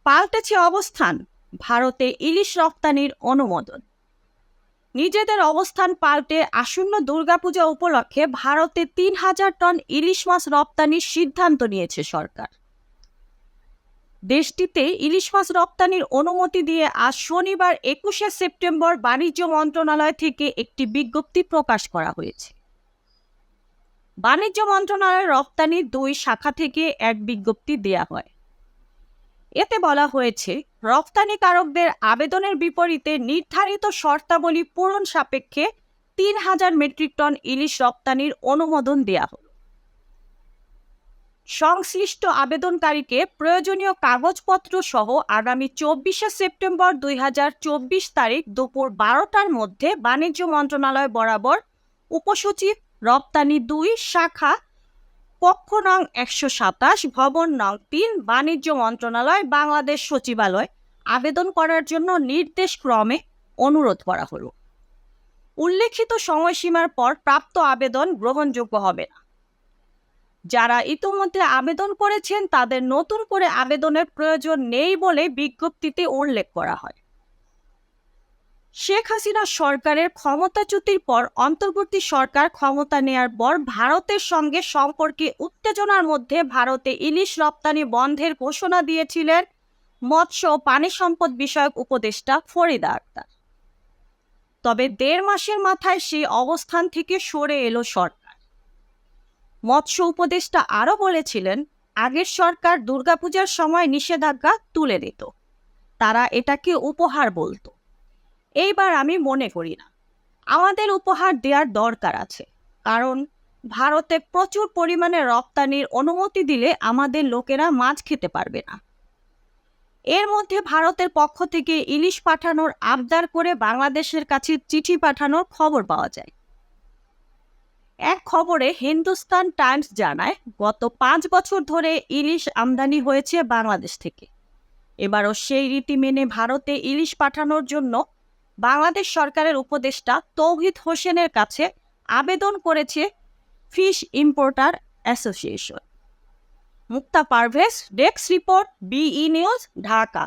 পাল্টেছে অবস্থান, ভারতে ইলিশ রপ্তানির অনুমোদন। নিজেদের অবস্থান পাল্টে আসন্ন দুর্গাপূজা উপলক্ষে ভারতে ৩,০০০ টন ইলিশ মাছ রপ্তানির সিদ্ধান্ত নিয়েছে সরকার। দেশটিতে ইলিশ মাছ রপ্তানির অনুমতি দিয়ে আজ শনিবার ২১শে সেপ্টেম্বর বাণিজ্য মন্ত্রণালয় থেকে একটি বিজ্ঞপ্তি প্রকাশ করা হয়েছে। বাণিজ্য মন্ত্রণালয়ের রপ্তানির ২ শাখা থেকে এক বিজ্ঞপ্তি দেয়া হয়। এতে বলা হয়েছে, রপ্তানিকারকদের আবেদনের বিপরীতে নির্ধারিত শর্তাবলী পূরণ সাপেক্ষে ৩,০০০ মেট্রিক টন ইলিশ রপ্তানির অনুমোদন দেয়া হল। সংশ্লিষ্ট আবেদনকারীকে প্রয়োজনীয় কাগজপত্র সহ আগামী ২৪শে সেপ্টেম্বর ২০২৪ তারিখ দুপুর ১২টার মধ্যে বাণিজ্য মন্ত্রণালয় বরাবর উপসচিব, রপ্তানি ২ শাখা, কক্ষ নং ১২৭, ভবন নং ৩, বাণিজ্য মন্ত্রণালয়, বাংলাদেশ সচিবালয় আবেদন করার জন্য নির্দেশক্রমে অনুরোধ করা হল। উল্লেখিত সময়সীমার পর প্রাপ্ত আবেদন গ্রহণযোগ্য হবে না। যারা ইতোমধ্যে আবেদন করেছেন তাদের নতুন করে আবেদনের প্রয়োজন নেই বলে বিজ্ঞপ্তিতে উল্লেখ করা হয়। শেখ হাসিনা সরকারের ক্ষমতাচ্যুতির পর অন্তর্বর্তী সরকার ক্ষমতা নেয়ার পর ভারতের সঙ্গে সম্পর্কে উত্তেজনার মধ্যে ভারতে ইলিশ রপ্তানি বন্ধের ঘোষণা দিয়েছিলেন মৎস্য ও পানি সম্পদ বিষয়ক উপদেষ্টা ফরিদা আক্তার। তবে ১.৫ মাসের মাথায় সেই অবস্থান থেকে সরে এলো সরকার। মৎস্য উপদেষ্টা আরও বলেছিলেন, আগের সরকার দুর্গাপূজার সময় নিষেধাজ্ঞা তুলে দিত, তারা এটাকে উপহার বলতো। এইবার আমি মনে করি না আমাদের উপহার দেওয়ার দরকার আছে, কারণ ভারতে প্রচুর পরিমাণে রপ্তানির অনুমতি দিলে আমাদের লোকেরা মাছ খেতে পারবে না। এর মধ্যে ভারতের পক্ষ থেকে ইলিশ পাঠানোর আবদার করে বাংলাদেশের কাছে চিঠি পাঠানোর খবর পাওয়া যায়। এক খবরে হিন্দুস্তান টাইমস জানায়, গত ৫ বছর ধরে ইলিশ আমদানি হয়েছে বাংলাদেশ থেকে। এবারও সেই রীতি মেনে ভারতে ইলিশ পাঠানোর জন্য বাংলাদেশ সরকারের উপদেষ্টা তৌহিদ হোসেনের কাছে আবেদন করেছে fish importer association. Mukta Parvez, desk report, বিই নিউজ, ঢাকা।